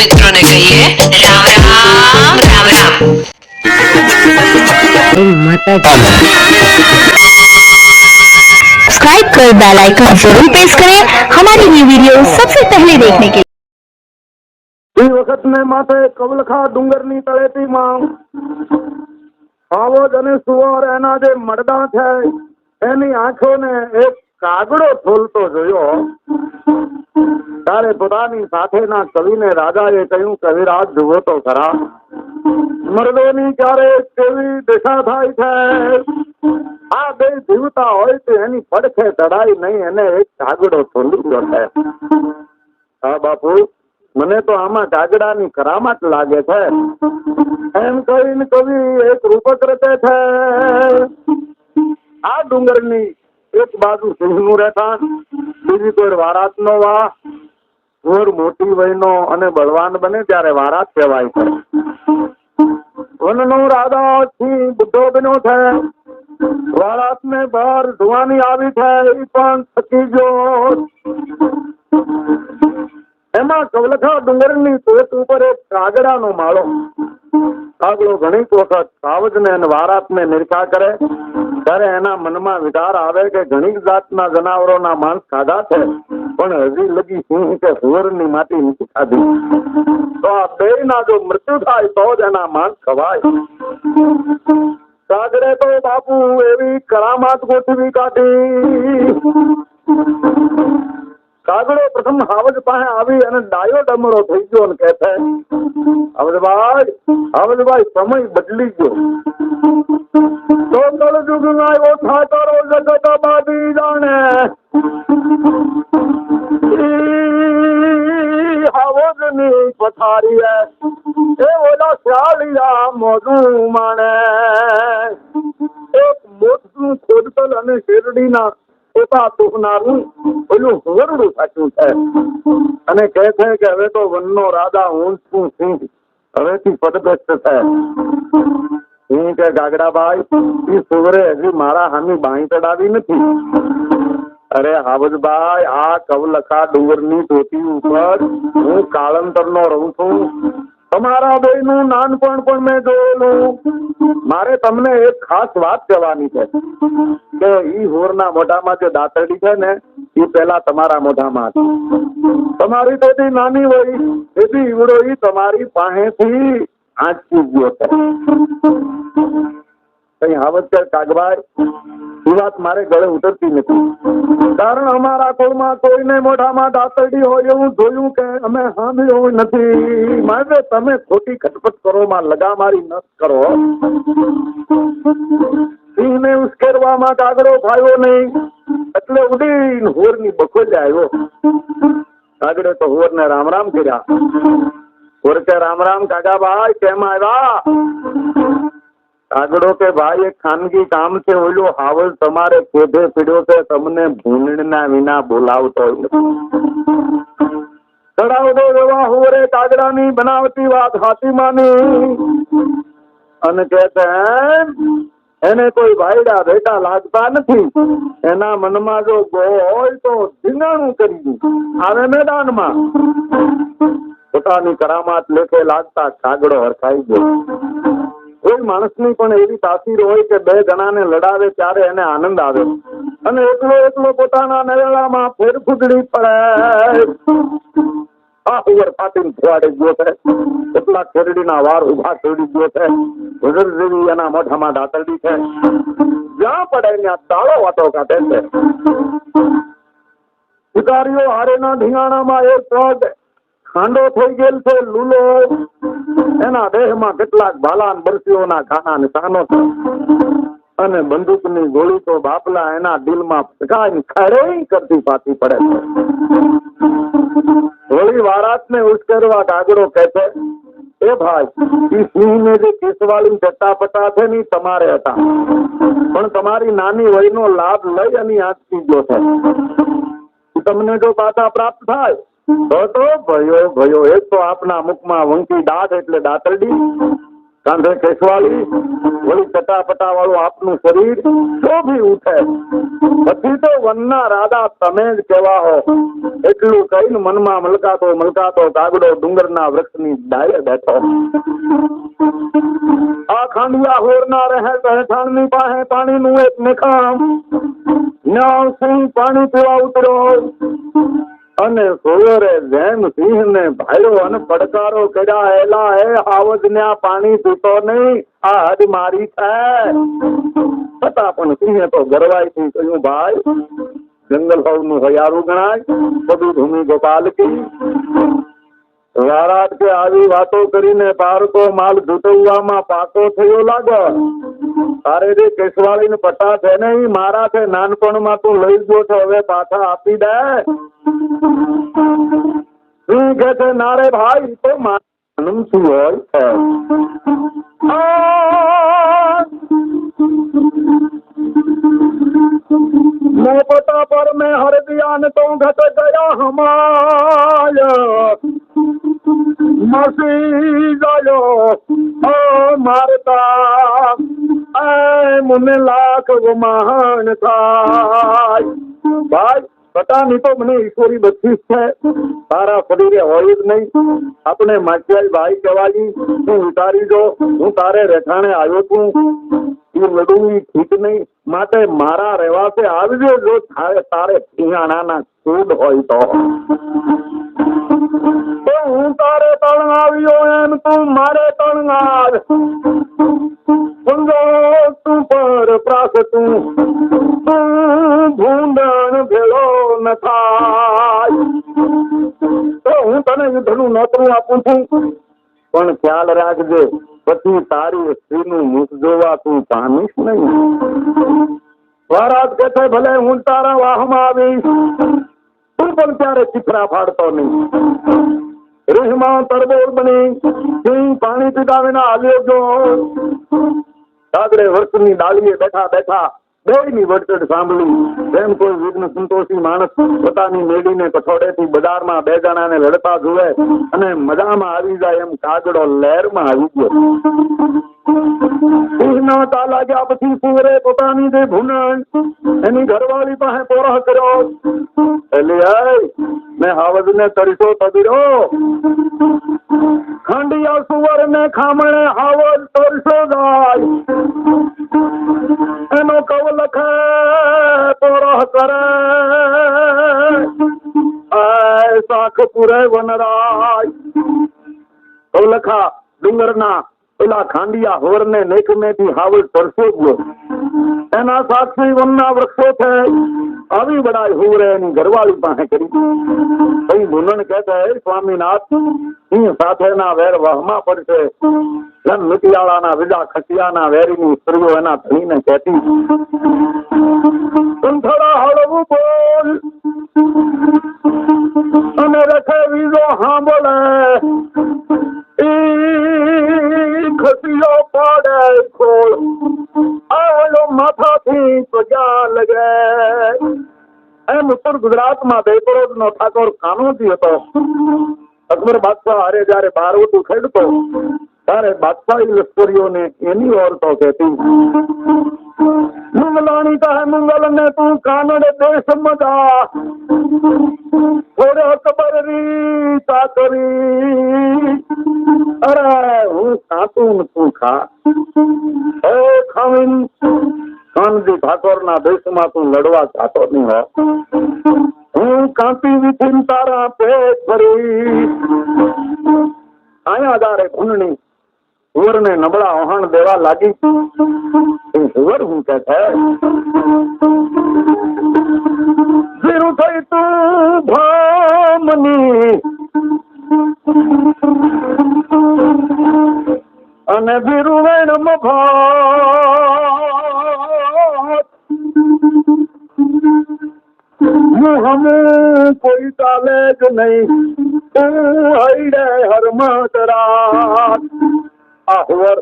મિત્રોને કહીએ રામ રામ રામ રામ। सब्सक्राइब कर बेल आइकन जरूर प्रेस करें हमारी न्यू वीडियो सबसे पहले देखने के लिए। એ વખતને માથે કવલખા ડુંગરની તળેટીમાં આવોજ અને સુવર એના જે મડદા છે એની આંખોને એક કાગડો ઝોલતો જોયો ત્યારે પોતાની સાથેના કવિને રાજાએ કહ્યું, કવિરાજ જુઓ તો ખરા, મર્દોની ક્યારે કેવી દશા થાય છે। આ બે જીવતા હોય તો એની પડખે ચડાઈ નહીં, એને એક કાગડો ઝોલી ગયો છે। હા બાપુ, મને તો આમાં કાગડાની કરામત લાગે છે, એમ કહીને કવિ એક રૂપક રચે છે। આ ડુંગરની એક બાજુ સિંહનું રહેઠાણ, બીજી કોઈ વારાતનો વાહ, ઘોર મોટી વયનો અને બળવાન બને ત્યારે વારાત કહેવાય છે। વનનો રાજા સિંહ બુદ્ધો બન્યો છે, વારાતને બહાર ધોવાની આવી છે, એ પણ થકી ગયો। એમાં કવલખા ડુંગરની ટોચ ઉપર એક કાગડાનો માળો, કાગડો ઘણી વખત સાવજને અને વારાતને નિરખા કરે ત્યારે એના મનમાં વિચાર આવે કે ઘણી જાતના જનાવરોના માંસ ખાધા છે પણ હજી લગી સિંહ કે સુવરની માટી નથી ખાધી, તો આ બે ના જો મૃત્યુ થાય તો જ એના માંસ ખવાય। કાગડે તો બાપુ એવી કરામાત ગોઠવી કાઢી। કાગડો પ્રથમ હાવજ પાસે આવી અને ડાયો ડમરો થઈ ગયો અને કહે છે, હાવજભાઈ સમય બદલી ગયો, તો કળજુગ આવ્યો ઠાકરો જગત બાદી જાણે। હાવજની પથારી એ ઓલા શાળિયા મોજું માણે। એક મોટું ખોડતલ અને શેરડીના પોતા તૂફનારું ઓલું હોરડું સાચું છે અને કહે છે કે હવે તો વનનો રાજા હું છું, સિંહ હવેથી પદભ્રષ્ટ છે। સિંહ કે ગાગડાભાઈ, એ સુવરે હજી મારા હામી બાઈ ચડાવી નથી। અરે હાવજભાઈ, આ કવલખા ડુંગરની ટોટી ઉપર હું કાળંતરનો રહું છું, તમારા બેયનું નાનપણ પણ મેં જોયેલું। મારે તમને એક ખાસ વાત કહેવાની છે કે ઈ હોરના મોઢામાં જે દાંતરડી છે ને એ પેલા તમારા મોઢામાં હતી, તમારી ટોટી નાની હોય એથી ઈવડો ઈ તમારી પાસેથી આંચકી ગયો છે। કઈ હાવજ કે કાગભાઈ, એ વાત મારે ગળે ઉતરતી નથી, કારણ અમારા કુળમાં કોઈને મોઢામાં દાંતરડી હોય એવું જોયું કે અમે સાંભળ્યું નથી। માટે તમે ખોટી ખટપટ કરો માં લગા મારી ન કરો। સિંહને ઉશ્કેરવામાં કાગડો ફાયો નહીં એટલે ઉડીને હોરની બખોલે આવ્યો। કાગડે તો હોરને રામ રામ કર્યા। હોર કે રામ રામ કાગાભાઈ, કેમ આવ્યા? કાગડો કે ભાઈ એક ખાનગી કામ છે, ઓલો હાવજ તમારે કોઢે પીડ્યો છે, તમને ભૂંડના વિના બોલાવતો ચડાવતો એવા હોરે કાગડાની બનાવતી વાત હાથી માની અને કે છે એને કોઈ ભાઈડા બેટા લાગતા નથી, એના મનમાં જો હોય તો ધીંગાણું કરી આવે મેદાનમાં। પોતાની કરામાત લેખે લાગતા કાગડો હરખાઈ ગયો। કોઈ માણસની પણ એવી તાસીર હોય કે બે જણાને લડાવે ત્યારે એને આનંદ આવે અને એકલો એકલો પોતાના નરેલામાં ફેરફૂટડી પડે। આ ઉવર ફાટીને ફેવાડી ગયો છે, કેટલાક શેરડીના વાર ઉભા છોડી ગયો છે, હજર જેવી એના મોઢામાં દાંતરડી છે, જ્યાં પડે ત્યાં તાળો વાતો કાઢે છે। શિકારીઓ હારેના ઢીંગાણામાં એક પગ ખાંડો થઈ ગયેલ છે, લૂલો, એના દેહમાં કેટલાક ભાલા બરસીઓના ખાના નિશાનો છે અને બંદૂકની ગોળી તો બાપલા એના દિલમાં ફટકાઈ ખરે કરતી પાછી પડે છે। હોળી વારાતને ઉશ્કેરવા કાગડો કહે છે, એ ભાઈ, એ સિંહને જે કેસવાળી ચટ્ટાપટા છે ને તમારે હતા, પણ તમારી નાની વયનો લાભ લઈ અને આંચકી ગયો છે, તમને જો પાછા પ્રાપ્ત થાય તો ભયો ભયો। એક તો આપના મુખમાં વંકી દાંત એટલે દાંતરડી કાંધે કેસવાળી વળી ચટાપટા વાળું આપનું શરીર શોભી ઉઠે. પછી તો વનના રાજા તમે જ કેવા હો. એટલું કહીને મનમાં મલકાતો મલકાતો કાગડો ડુંગરના વૃક્ષની ડાળે બેઠો. આ ખાંડિયા હોરના રહે પહેઠાણની પાસે પાણીનું એક નિખામ. ન્યા સિંહ પાણી પીવા ઉતર્યો અને સોયરે જેમ સિંહ ને ભાઈઓ અને પડકારો કર્યા. એલા હે હાવજ ને આ પાણી પીતો નહીં, આ હદ મારી છે. છતાં પણ સિંહે તો ગરવાઈથી કહ્યું, ભાઈ જંગલ હવનું હયારું ગણાય, બધું ભૂમિ ગોપાલ કી. વારાત કે આવી વાતો કરીને પારકો માલ જૂટવવામાં પાકો થયો લાગે. તારે જે કેસવાળી ને પટા છે ને એ મારા છે. નાનપણમાં તું લઈ ગયો છો, હવે પાછા આપી દે. શું કે છે? નારે ભાઈ તો માનમ શું હોય છે. મોપટા પર મેં હર દિયા ને તો ઘટ ગયા હમાય. મસી ગયો મારતા મને લાખ મહાન થાય. ભાઈ પટાની તો મને ઈશ્વરી બક્ષિસ છે, તારા શરીરે હોય જ નહીં. આપણે માચિયાઈ ભાઈ કહેવાય. તું ઉતારી જો, હું તારે રહેઠાણે આવ્યો છું. એ લડવું ઠીક નહીં, માટે મારા રહેવાસે આવજો. જો તારે ઠીંગાણાના છૂટ હોય તો હું તારે તળ આવ્યો એમ તું મારે તળ આવ. તું પર પ્રાસ તું ભૂંડણ ભેળો ન થાય. તો હું તને યુદ્ધનું નોતરું આપું છું, પણ ખ્યાલ રાખજે પછી તારી સ્ત્રીનું મુખ જોવા તું પામીશ નહીં. સ્વરાજ કે છે ભલે હું તારા વાહમાં આવીશ, તું પણ ત્યારે ચીખરા ફાડતો નહીં. રીહમાં તરબોળ બની સિંહ પાણી પીધા વિના હાલ્યો ગયો. કાગડે વર્ષની ડાળીએ બેઠા બેઠા બેયની વડચડ સાંભળી. જેમ કોઈ વિઘ્ન સંતોષી માણસ પોતાની મેળીને કઠોડેથી બજારમાં બે જણાને લડતા જુએ અને મજામાં આવી જાય, એમ કાગડો લહેરમાં આવી ગયો. સિંહ નતા લાગ્યા પછી સુરે પોતાની જે ભૂનણ એની ઘરવાળી પાસે પોરહ કર્યો. એટલે મેં હાવજ ને તરીસો તબીરો. ખંડિયા સુવર ને ખામણે હાવજ તરીસો જાય. એનો કવ લખે પોરહ કરે શાખ પુરે વનરાય. કવ લખા ડુંગરના પેલા ખાંડિયા હોર ને નેકમેથી હાવજ તરસો ગયો. એના સાક્ષી વનના વૃક્ષો છે. આવી બડાઈ હુરે એની ઘરવાળી પાસે કરી. કઈ ભૂનણ કહેતા હે સ્વામીનાથ, સિંહ સાથેના વેર વહમાં પડશે. જન મિતિયાળાના વિદા ખસિયાના વેરીની સ્ત્રીઓ એના ધણીને કહેતી, થોડા હળવું બોલ અને રખે વીજો સાંભળે. ખસીયો પાડે ખોળ આવડો માથાથી પ્રજા લગે. એમ ઉત્તર ગુજરાતમાં બેપરોડ નો ઠાકોર કાનોજી હતો. અકબર બાદશાહ હારે જયારે બારવટું ખેડતો ત્યારે બાદશાહી લશ્કરીઓને એની ઓરતો કહેતી, મંગલાણી કહે મંગલ ને તું કાનડ દેશ મજા. થોડો કબર રી ચાકરી. અરે હું ખાતું તું ખા. ખાવીન કાનજી ઠાકોર ના દેશમાં તું લડવા ચાહતો નહીં હો. હું કાંતી વિથીન તારા પેટ ભરી. આયા દારે ભૂનણી હુવર ને નબળા વહાણ દેવા લાગી. હુવર હું કે છે શીરું થઈ તું ભામની અને વિરુવેણ મભાત. હમ કોઈ ચાલે જ નહીં તું હૈડે હરમત રાત. આ હુવર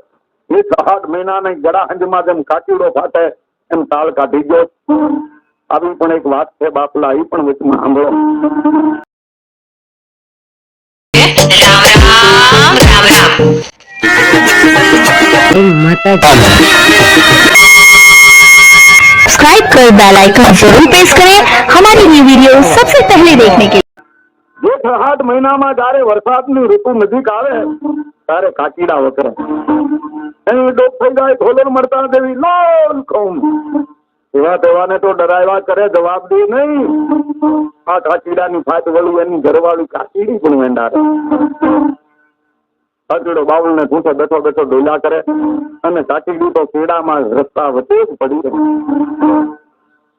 8 મહિનાને ગળા હંજમાં જેમ કાચીડો ફાટે એમ તાળ કાઢી ગયો. આવી પણ એક વાત છે બાપલા, એ પણ વચમાં સાંભળો. રામ રામ રામ રામ. सब्सक्राइब कर बेल आइकन जरूर प्रेस करें हमारी न्यू वीडियो सबसे पहले देखने के लिए। જેઠ આઠ મહિનામાં જયારે વરસાદની ઋતુ નજીક આવે ત્યારે કાચીડા વકરે એની ડોક થઈ જાય ઢોલર મળતા દેવી લોલ કૌમ એવા તેવાને તો ડરાવ્યા કરે જવાબ દે નહીં આ કાચીડાની ફાટ વળી એની ઘરવાળી કાચીડી પણ વેંડારે કાચીડો બાવળને ઘૂંટે બેઠો બેઠો ડોલા કરે અને કાચીડી તો કેડામાં રસ્તા વચ્ચે જ પડી રહે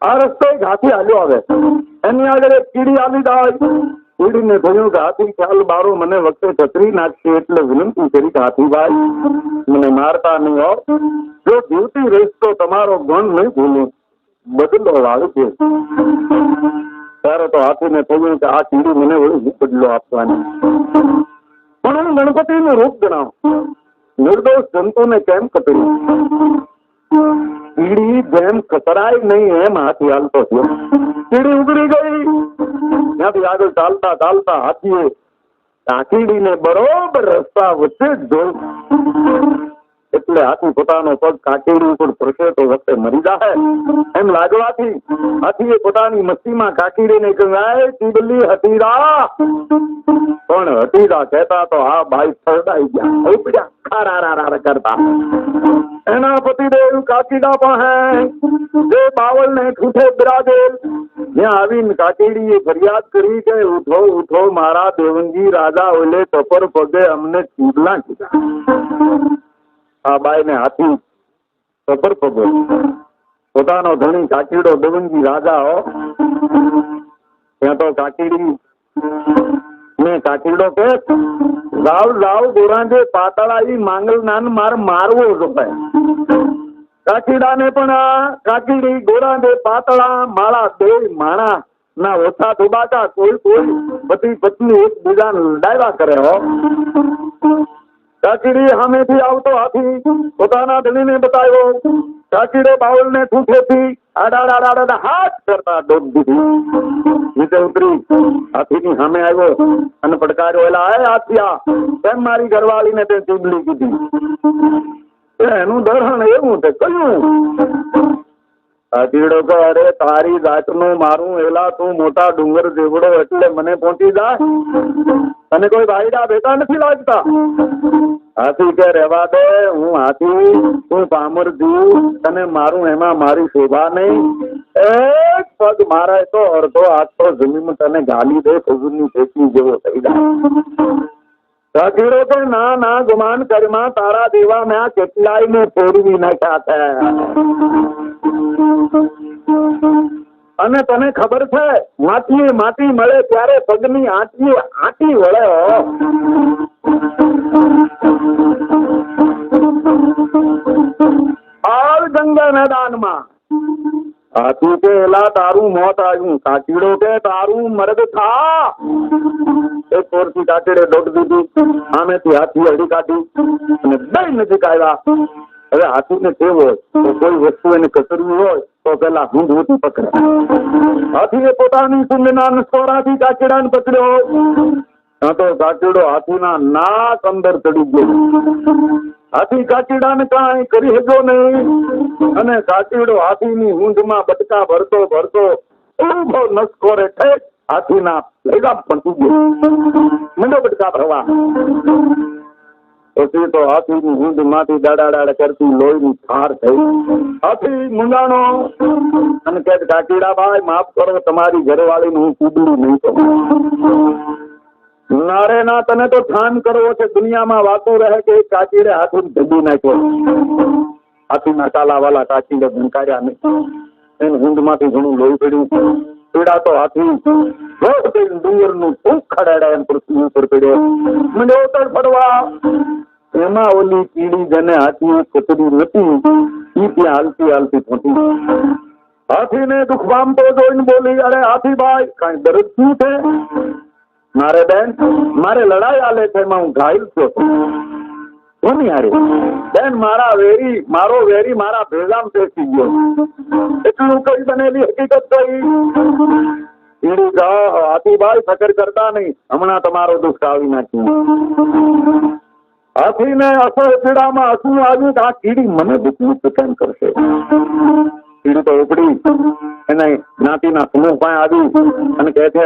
આ રસ્તે એક હાથી હાલ્યો આવે એની આગળ એક કીડી આવી જાય કીડીને થયું કે હાથી ખ્યાલ બારો મને વખતે છત્રી નાખશે એટલે વિનંતી કરી કે હાથીભાઈ મને મારતા નહીં હો જો જીવતી રહીશ તો તમારો ગણ નહીં ભૂલું બદલો વાળું છે ત્યારે તો હાથીને થયું કે આ કીડી મને વળી બદલો આપવાની પણ હું ગણપતિનું રૂપ ગણાવું નિર્દોષ જંતુને કેમ કતર્યું કીડી જેમ કતરાય નહીં એમ હાથી હાલતો થયો કીડી ઉગડી ગઈ ત્યાંથી આગળ ચાલતા ચાલતા હાથીએ કાકીડીને બરોબર રસ્તા વચ્ચે જ જોયું એટલે હાથી પોતાનો પગ કાકીડી ઉપર પડશે તો વખતે મરી જાય એમ લાગવાથી હાથીએ પોતાની મસ્તીમાં કાકીડીને કહ્યું ચીબલી હતીરા પણ હતીરા કહેતા તો હા ભાઈ સરદાઈ ગયા ઉપડ્યા ખારા કરતા એના પતિદેવ કાકીડા પાસે જે બાવળને ઠૂઠે બિરાજેલ ત્યાં આવીને કાકીડીએ ફરિયાદ કરી કે ઉઠો ઉઠો મારા દેવનજી રાજા ઓલે ટપર પગે અમને ચીબલા કીધા આ બાઈ ને હાથી ટપર પગે પોતાનો ધણી કાકીડો દેવનજી રાજા હો ત્યાં તો કાકીડી ને કાકીડો કે જાવ જાવ ગોરાંજે પાતળાઈ માંગલ નાન માર મારવો જોપાય કાકીડાને પણ કાકીડી ગોરાંજે પાતળા માળા બે માણા ના ઓછા ધોબાટા કોઈ પતિ પત્ની એકબીજાને લડાવ્યા કરે હો કાકીડી સામેથી આવતો હાથી પોતાના ધણીને બતાવ્યો કાકીડે બાવળને ઠૂઠેથી આડા હાથ કરતા ડોબ દીધી નીચે ઉતરી હાથીની સામે આવ્યો અને પડકાર્યો એલા હે હાથિયા કેમ મારી ઘરવાળીને તે ચીબલી કીધી એનું દર્શન એવું છે કયું કાકીડો કે અરે તારી જાતનું મારું એલા તું મોટા ડુંગર જેવડો એટલે મને પહોંચી જાય અને કોઈ ભાઈડા ભેગા નથી લાગતા હાથી કે રહેવા દે હું હાથી તું પામર જીવ અને મારું એમાં મારી શોભા નહીં એક પગ મારા તો અડધો હાથ તો જમીન તને ગાલી દે ખજૂરની ટેકી જેવો થઈ જાય કાકીડો કે ના ના ગુમાન કરમાં તારા દેવા મેં કેટલાય ને ફેરવી નાખ્યા છે અને તને ખબર છે માટી માટી મળે ત્યારે પગની આંટી વળે આવ જંગલ મેદાનમાં હાથી કે એલા તારું મોત આવ્યું કાકીડો કે તારું મરદ થા એક કોરથી કાકીડે દોડ દીધી સામેથી હાથી અડી કાઢી અને બે નજીક આવ્યા હવે હાથીને ટેવ હોય તો કોઈ વસ્તુ એને કચરવી હોય તો પેલા ઊંધું પકડે હાથીએ પોતાની કુંડના નસોરાથી કાકીડાને પકડ્યો તો કાકીડો હાથીના નાક અંદર ચડી ગયો હાથી કાકીડાને કાંઈ કરી શક્યો નહીં અને કાકીડો હાથીની ઊંઘમાં બટકા ભરતો ઊભો નસકોરે ઠેક હાથીના લેગા પણ ગયો મંડો બટકા ભરવા પછી તો હાથીની ઊંઘ માંથી દાડા કરતી લોહીની ધાર થઈ હાથી મુંડાણો અને કે કાકીડા ભાઈ માફ કરો તમારી ઘરવાળીને હું કૂદડું નહીં કરું નારે ના તને તો ઠાન કરવો છે દુનિયામાં વાતો રહે કે કાકીડે હાથી ધડી નાખ્યો હાથીના ચાલાવાલા કાકીડે ભંકાર્યા નહીં એને ઊંઘ માંથી ઘણું લોહી પડ્યું પીડા તો હાથી ડુંગર નું ટૂંક ખડાડા એમ પૃથ્વી ઉપર પડ્યો મને ઉતર ફરવા એમાં ઓલી કીડી જેને હાથી કતરી નથી ઈ ત્યાં હાલતી પહોંચી હાથીને દુઃખ પામતો જોઈને બોલી અરે હાથીભાઈ કઈ દરદ શું છે મારે બેન મારે લડાઈ આલે છે એમાં હું ઘાયલ છું કોની હારે બેન મારો વેરી મારા ભેગામ પેસી ગયો એટલું કઈ બનેલી હકીકત કઈ કીડી હાથીભાઈ ફકર કરતા નહીં હમણાં તમારો દુઃખ આવી નાખ્યું હાથીને અસર પીડામાં હસવું આવ્યું કે આ કીડી મને દુઃખનું કેમ કરશે. કીડી તો ઉપડી એને જ્ઞાતિના સમૂહ પાસે આવી અને કહે છે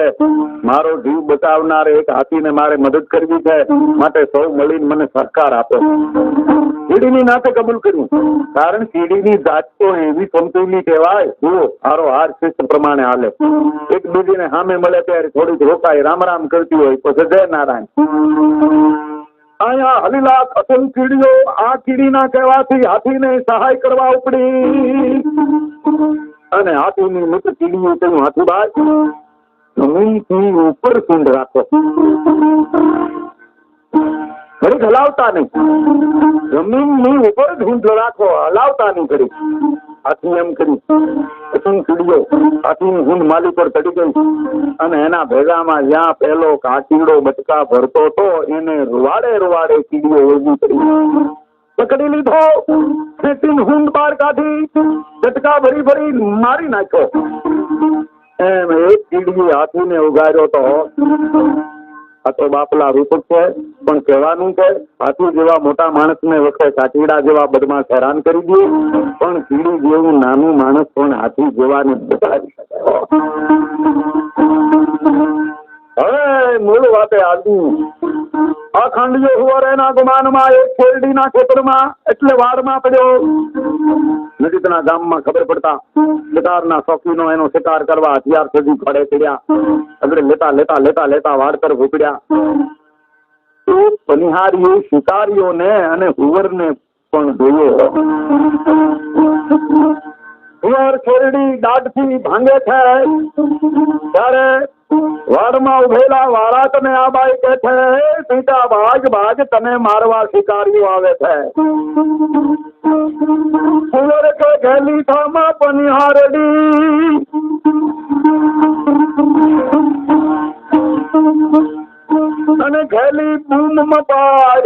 મારો જીવ બચાવનાર એક હાથીને મારે મદદ કરવી છે, માટે સૌ મળીને મને સહકાર આપો. કીડીની નાતે કબૂલ કર્યું, કારણ કીડીની જાત તો એવી સમતુલી કહેવાય. જુઓ હારો હાર શિસ્ત પ્રમાણે હાલે. એક બીજીને સામે મળે ત્યારે થોડીક રોકાય, રામ રામ કરતી હોય પછી જય નારાયણ. અહીંયા હલીલાત અસલ કીડીઓ આ કીડીના કહેવાથી હાથીને સહાય કરવા ઉપડી અને હાથીની મિત્ર કીડીએ કહ્યું હાથીભાઈ જમીનથી ઉપર સૂંઢ રાખો, ઘડીક હલાવતા નહીં, જમીનની ઉપર ઝૂંઢ રાખો, હલાવતા નહીં ઘડીક. હાથી એમ કરી પછી કીડીઓ હાથીની ઝૂંઢ માલી પર ચડી ગઈ અને એના ભેગામાં જ્યાં પેલો કાચીડો બચકા ભરતો હતો એને રૂવાડે રૂવાડે કીડીઓ ઓળગી પડી. પકડી લીધો, ખેંચીને ઝૂંઢ બહાર કાઢી, બચકા ભરી ભરી મારી નાખ્યો. એમ એક કીડીએ હાથીને ઉગાર્યો તો આ તો બાપલા રૂપક છે, પણ કહેવાનું છે હાથી જેવા મોટા માણસને વખતે કાચીડા જેવા બદમાશ હેરાન કરી દે, પણ કીડી જેવું નાનું માણસ પણ હાથી જેવાને બચાવી શકે. હવે મૂળ વાતે આવ્યું. આ ખાંડિયો હુવરેના ગુમાનમાં એક શેરડીના ખેતરમાં એટલે વાડમાં પડ્યો. નજીકના ગામમાં ખબર પડતા શિકારના શોખીનો એનો શિકાર કરવા હથિયાર સજી ખડે પડ્યા. આગળ લેતા લેતા લેતા લેતા વાડ તરફ ઉપડ્યા. પનિહારીઓ શિકારીઓને અને હુવરને પણ જોયો. હુવર શેરડી દાઢથી ભાંગે છે ત્યારે વાડમાં ઉભેલા વાળાતને આ બાઈ કે છે સીતા ભાગ ભાગ તને મારવા શિકારીઓ આવે છે. હુવર કે ઘેલી થામાં પનિહારડી અને ઘેલી બૂમ મપાડ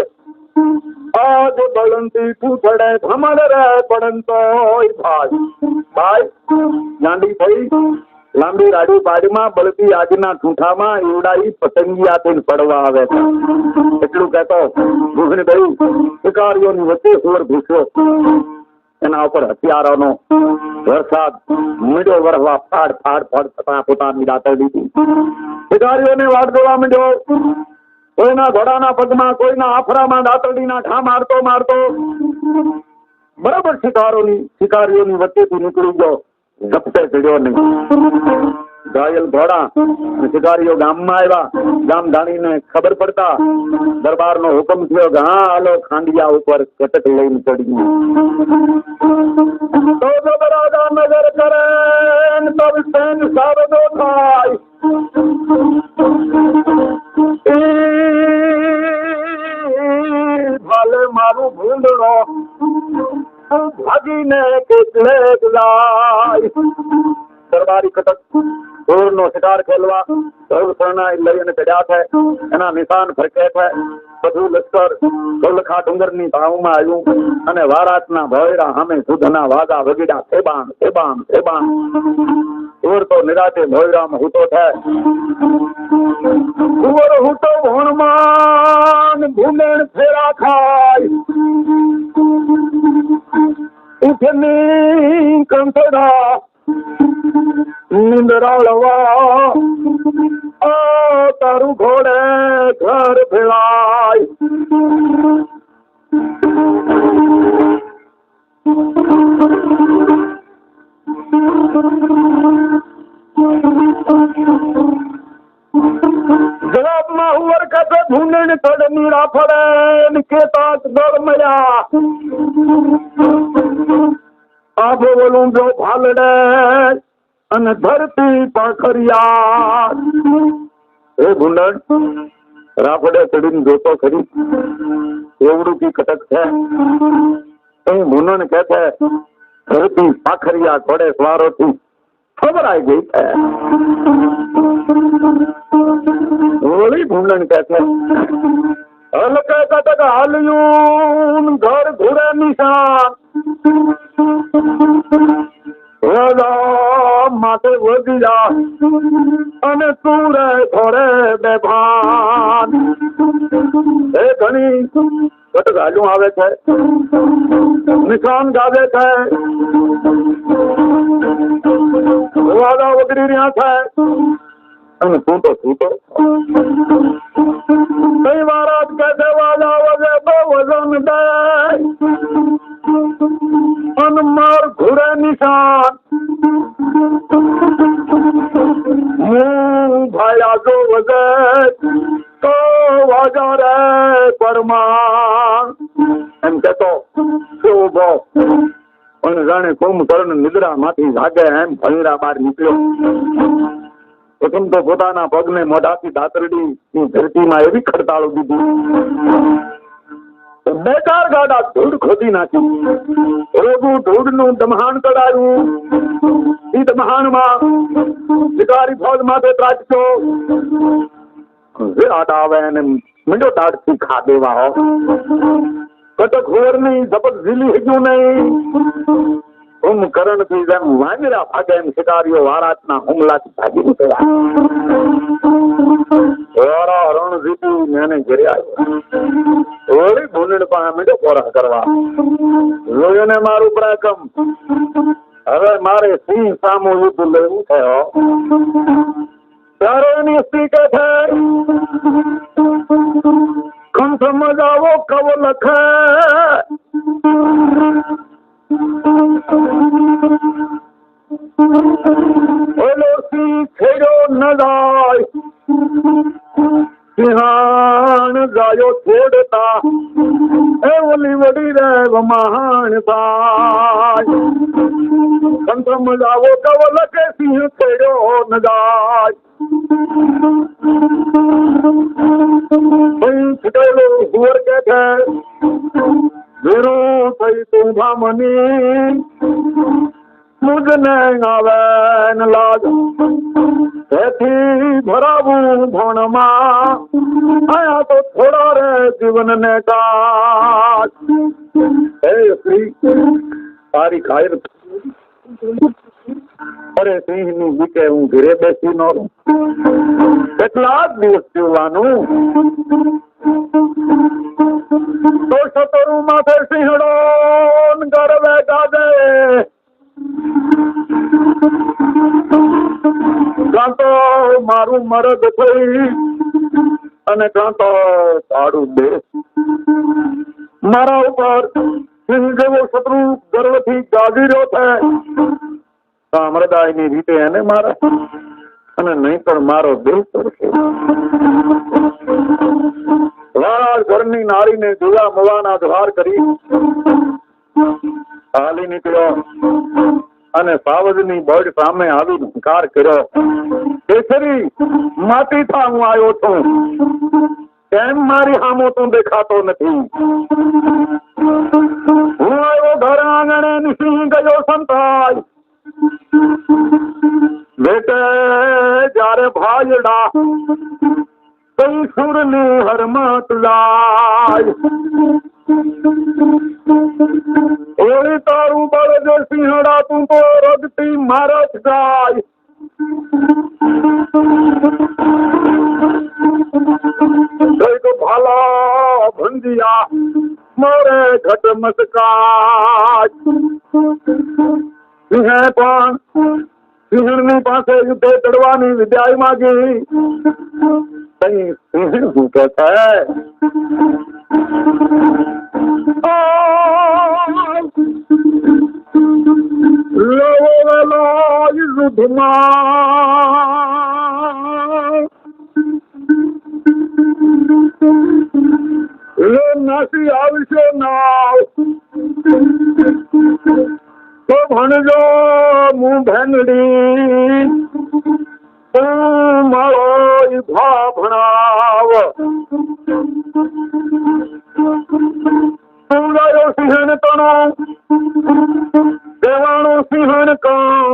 આજ બળંતી પૂછડે ભમર રે પડંતો ભાઈ ભાઈ ગાંડી થઈ લાંબી રાડી બાજુમાં બળતી આજના ઠૂંઠામાં એવડાઈ પતંગિયાથી પડવા આવે છે. એટલું કહેતો ભૂખણીભાઈ શિકારીઓની વચ્ચે સુર ઘૂસ્યો. એના ઉપર હથિયારોનો વરસાદ મીડો વરવા ફાડ ફાડ ફાડ થતા પોતાની દાતર દીધી. શિકારીઓને વાડ જોવા માંડ્યો. કોઈના ઘોડાના પગમાં, કોઈના આફરામાં દાતરડીના ઠા મારતો મારતો બરાબર શિકારીઓની વચ્ચેથી નીકળી ગયો. ઝપટે ચડ્યો નહીં. ઘાયલ ઘોડા શિકારીઓ ગામમાં આવ્યા. ગામ ધાણીને ખબર પડતા દરબારનો હુકમ થયો કે હા હાલો ખાંડિયા ઉપર કટક લઈને ચડી. તો જબરાજા નજર કરે તબ સેન સાવધો થાય. ભલે મારું ભૂંડણો ભાગીને કેટલે જાય. દરબારી કટક ઢોરનો શિકાર ખેલવા સૌના લઈ અને ચડ્યા છે. એના નિશાન ફરકે છે. બધું લશ્કર ગૌલખા ડુંગરની ભાવમાં આવ્યું અને વારાતના ભોયરા સામે સુધના વાગા વગીડા ખેબાણ ખેબાણ ખેબાણ. ઢોર તો નિરાતે ભોયરામાં હૂતો છે. કુંવર હૂતો ભણમાં ભૂમેણ ફેરા ખાય. ઉઠની કંઠડા નિંદરાળવા તારું ઘોડે ઘર ભેળાય. જવાબમાં હુવર કથે ધૂંડણ કડની રાફડે કેતા ઘર મળ્યા. આભો બોલું જો ભાલડે અને ધરતી પાખરિયા. એ ભૂંડણ રાફડે ચડીને જોતો ખરી એવડું કી કટક છે. ભૂંડણ કે છે ધરતી પાખરિયા ઘોડે સવારો થી ખબર આવી ગઈ છે. ઓલી ભૂંડણ કે છે હલકે કટક હાલ્યું ઘર ઘુરે નિશાન. માથે વગિયા અને તુરે ઘોડે બેભાન. એ ઘણી ગાડું આવે છે, નિશાન ગાવે છે, વાદા વગડી રહ્યા છે, અને તું તો છૂટો. કઈ મહારાજ કે છે વાદા વગે તો વજન દે અને માર ઘોડે નિશાન. હું ભાઈ આજો વગે તો વાજા રે પરમાન એમ કેતો ઉભો. પણ જાણે કુંભકર્ણ નિદ્રા માંથી જાગે એમ ભણીરા બહાર નીકળ્યો. પ્રથમ તો પોતાના પગને મોઢાથી દાતરડી ધરતીમાં એવી ખડતાળો દીધી, બેકાર ગાડા ધૂળ ખોદી નાખી. રોગું ધૂળનું દમહાણ કરાયું. એ દમહાણમાં શિકારી ફોજ માટે ત્રાટક્યો. વિરાટ આવે અને મીંડો દાડથી ખા દેવા હો. કટક હોર નહીં, ઝપટ ઝીલી હજુ નહીં. કુંભકર્ણ થી જેમ વાંદરા ભાગે એમ શિકારીઓ વારાતના હુમલાથી ભાગી નીકળ્યા. રણ જીતી મેને ઘરે આવ્યો. ઓળી ભૂંડ પાસે મીંડો પોરા કરવા. જોયું ને મારું પરાક્રમ. હવે મારે સિંહ સામું યુદ્ધ લેવું થયો. ત્યારે એની સ્ત્રી કે છે કંઠ મજાવો કવ લખે. ઓલો સિંહ છેડ્યો ન જાય, સિંહાણ ગાયો છોડતા એ ઓલી વડી રે મહાન થાય. કંઠ મજાવો કવ લખે, સિંહ છેડ્યો ન જાય. છૂટેલો હુવર કે છે વીરું થઈ તું ભામની, મુજને આવે ન લાજ. એથી ભરાવું ભણમાં, આયા તો થોડા રે જીવન ને કાજ. હે શ્રી તારી ખાયર. અરે સિંહ ની બીકે હું ઘરે બેસી ન રહું. કેટલા જ દિવસ જીવવાનું. તો સતરું માથે સિંહડો ગરવે ગાજે. કાં તો મારું મરદ થઈ અને કાં તો તારું દેશ. મારા ઉપર સિંહ જેવો શત્રુ ગર્વથી ગાજી રહ્યો છે. સામ્રદાય ની રીતે એને મારા અને નહીં પણ મારો દિલ કરશે. ઘરની નારીને જુલા મવાના દ્વાર કરી હાલી નીકળ્યો અને સાવજની બળ સામે આવી હુંકાર કર્યો. કેસરી માટી થા હું આવ્યો છું, કેમ મારી સામો તું દેખાતો નથી? હું આવ્યો ઘર આંગણે નિસિંહ ગયો સંતાય. બેટે જ્યારે ભાઈડા કઈ સુરની હરમત લાય. ઓળી તારું બળ જો સિંહડા તું તો રગતી મારત જાય. તો ભાલા ભંજિયા મારે ઘટ મસ્કાજ. સિંહે પણ સિંહણની પાસે યુદ્ધે ચડવાની વિદ્યા માગી. કઈ સિંહ શું કે છે? નાસી આવશે નાવ તો ભણજો હું ભેંગડી. તું મારો ભા ભણાવ. તું ગાયો સિંહણ તણો દેવાણો સિંહણ કાં.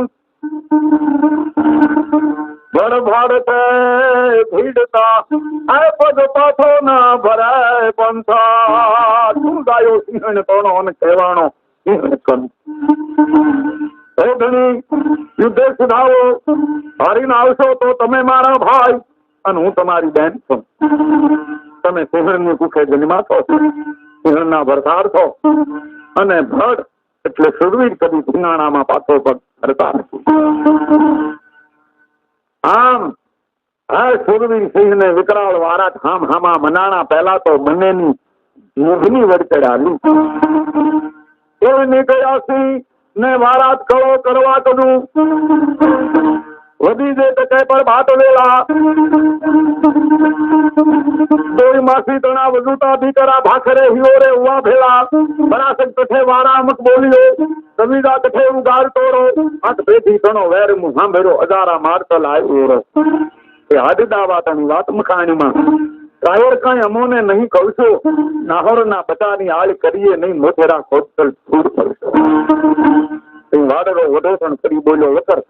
ભર ભારત ભીડતા આ પદ પાથો ના ભરાય પંથા. તું ગાયો સિંહણ તણો અને કહેવાણો સિંહણ કાં. યુદ્ધે સુધાવો. હારીને આવશો તો તમે મારા ભાઈ અને હું તમારી બેન છું. તમે સિંહણની કુખે જન્મા છો. સિંહણના ભરતાર છો અને ભડ એટલે સુરવીર કદી ધીંગાણામાં પાછો પગ કરતા નથી. આમ આ સુરવીર સિંહને વિકરાળ વારાત હામ હામા મનાણા પહેલા તો બંનેની જીભની વડચડાવી. કોઈ નીકળ્યા સિંહ ને વારાત કળો કરવા કદું વધી દે ટકે પર ભાત વેલા દોઈ માસી તણા વજુતા દીકરા ભાખરે હિયોરે ઉવા ભેળા બરાસક કઠે વારા અમક બોલ્યો સમીદા કઠે ઉગાર તોડો આઠ પેઢી તણો વેર મું સાંભળ્યો અજારા મારતલ આવ્યો એ હાડદા વાતની વાત મખાણીમાં કાયર કાંઈ અમોને નહીં કહું નાહોરના બચાની આળ કરીએ નહીં મોઢેરા ખોટલ છૂડ પડશો. વાડરો વડોસણ કરી બોલ્યો વકર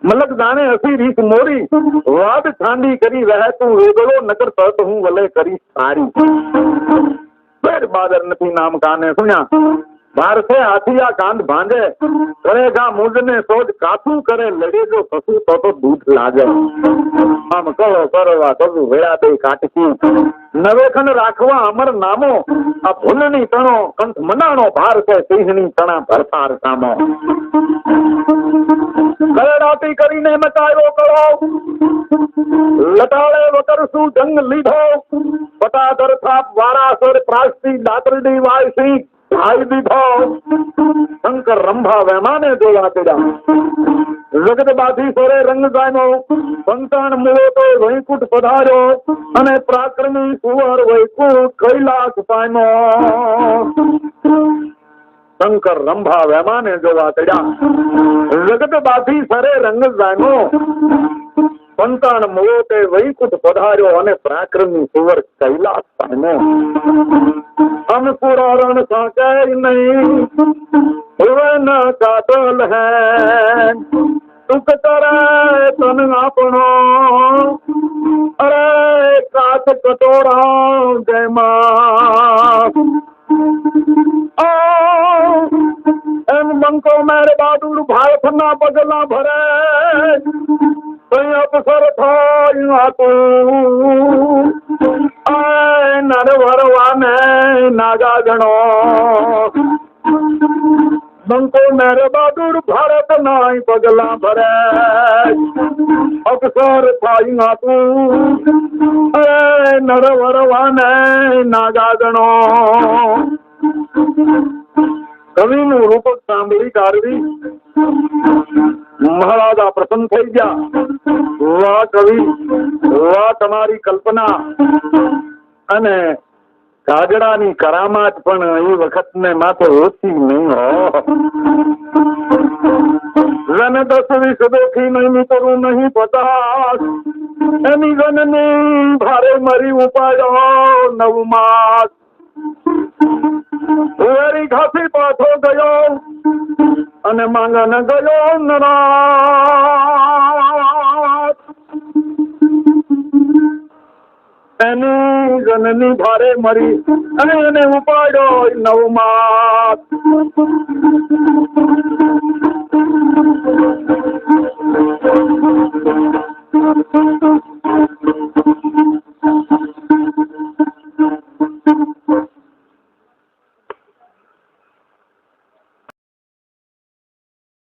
મલક જાણે હસી રીસ મોરી વાદ છાંડી કરી વહે તું વેગળો નકર તત હું વલે કરી સારી. બેર બાદર નથી નામ કાને સુણ્યા ભારસે હાથિયા કાંદ ભાંજે કરેગા મુજને સોજ કાથું કરે લડે જો કસું તો દૂધ લાગે. આમ કહો કરવા કસું વેળા દે કાટકી નવેખન રાખવા અમર નામો આ ભૂલની તણો કંઠ મનાણો ભારસે સિંહની તણા ભરતાર સામો. કરેડાટી કરીને મચાયો કરો લટાળે વકર શું જંગ લીધો પટાદર થાપ વારાસર પ્રાસ્તી દાતરડી વાયસી ભાઈ દીધો. શંકર રંભા વહેમાને જોવા તેડા જગત બાધી સોરે રંગ જામ્યો સંતાન મૂળો તો વૈકુંઠ પધાર્યો અને પરાક્રમી સુવર વૈકુંઠ કૈલાસ પામ્યો. શંકર રંભા વહેમાને જોવા તેડા જગત બાધી સરે રંગ જામ્યો સંતાન મૂળો તે વૈકુંઠ પધાર્યો અને પરાક્રમી સુવર કૈલાસ પામ્યો. અનપુરા રણ સાકે નહીં હુવે ન કાતલ હે ટૂંક કરે તન આપણો અરે કાચ કટોરા જયમાં એમ બંકો મેરે બહાદુર ભારત ના પગલા ભરે કઈ અપસર થાય હતું નરવરવાને નાગા ગણો. બંકો મેરે બહાદુર ભારત ના પગલા ભરે અપસર થાય હતું નરવરવાને નાગા ગણો. કવિનું રૂપ સાંભળી કારવી મહારાજા પ્રસન્ન થઈ ગયા. વાહ કવિ વાહ તમારી કલ્પના અને કાગડાની કરામાત પણ એ વખત ને માથે ઓછી નહીં હો. જન 10-20 દોખી નહીં કરું નહીં 50 એની જનની ભારે મરી ઉપાડ્યો 9 માસ. વેરી ઘાસી પાછો ગયો અને માંગન ગયો નરાત. એની જનની ભારે મરી અને એને ઉપાડ્યો 9 માસ.